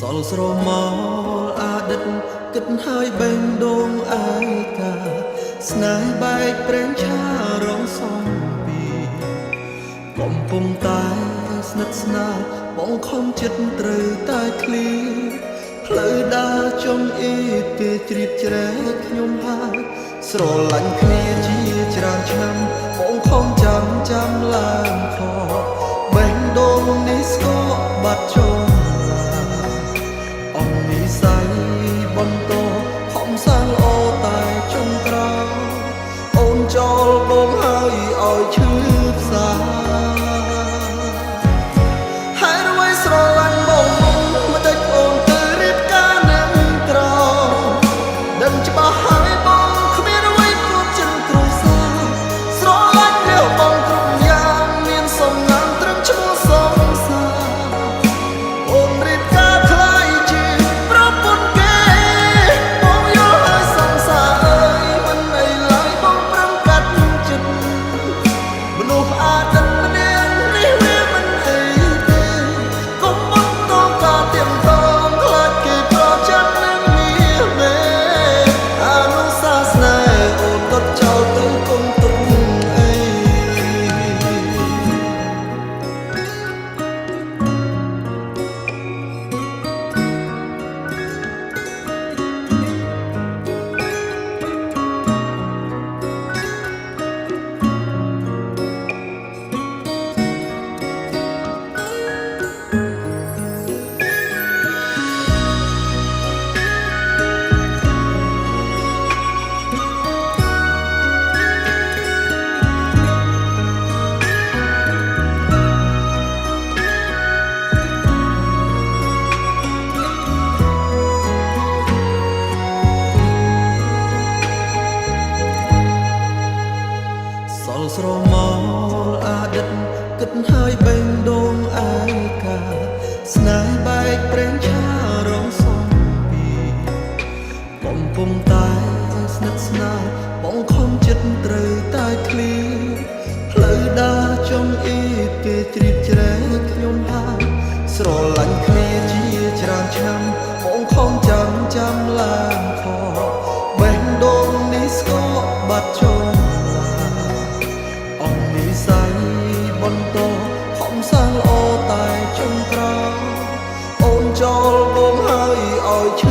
សល់ស្រមោលអតីតគិតហើយបេងដូងឯកាស្នេហ៍បែកប្រេងឆារងសំពីកំពុងតែស្និទ្ធស្នាលបងខំចិត្តត្រូវតែឃ្លីផ្លូវដើរចុងអ៊ីគេជ្រៀតជ្រែកខ្ញុំហើយស្រឡាញ់គ្នាជាច្រើនឆ្នាំបងខំចាំឡើងខបេះដូងនេះស្គរបាត់ចុងអង្គនិស័យបន្តខំសាងល្អតែចុងក្រោយអូនចោលបងហើយឲ្យឈឺផ្សាហើយអ្វីស្រឡាញ់បងមិនដេចអូនទៅរៀបការនឹងក្រដឹងច្បាស់ហើយបងគ្មានអ្វីព្រោះចិនគ្រួសារស្រឡាញ់លះបងគ្រប់យ៉ាងមានសំណាងត្រឹមឈ្មោះសងសាអូនរៀបការខ្លាយជាប្រពន្ធគេបងយល់ហើយសងសាអើយមិនអីឡើយបងប្រឹងកាត់ចិត្តមនុស្សអាទិត្យម្នាក់នេះវាមិនអីទេកុំមកតការទៀមតងខ្លាចគេប្រចាំនឹងមានមេអនុសាសនាអូនដុតចោលទៅកុំទុកអីសល់ស្រមោលអតីតគិតហើយបេងដូងឯកាស្នេហ៍បែកប្រេងឆារងសំពីកំពុងតែស្និទ្ធស្នាលបងខំចិត្តត្រូវតែឃ្លីផ្លូវដើរចុងអ៊ីគេជ្រៀតជ្រែកខ្ញុំហើយស្រឡាញ់គ្នាជាច្រើនឆ្នាំបងខំចាំឡើងខបេះដូងនេះស្គរបាត់ចុងអង្គនិស័យបន្តខំសាងល្អតែចុងក្រោយអូនចោលបងហើយឲ្យឈឺ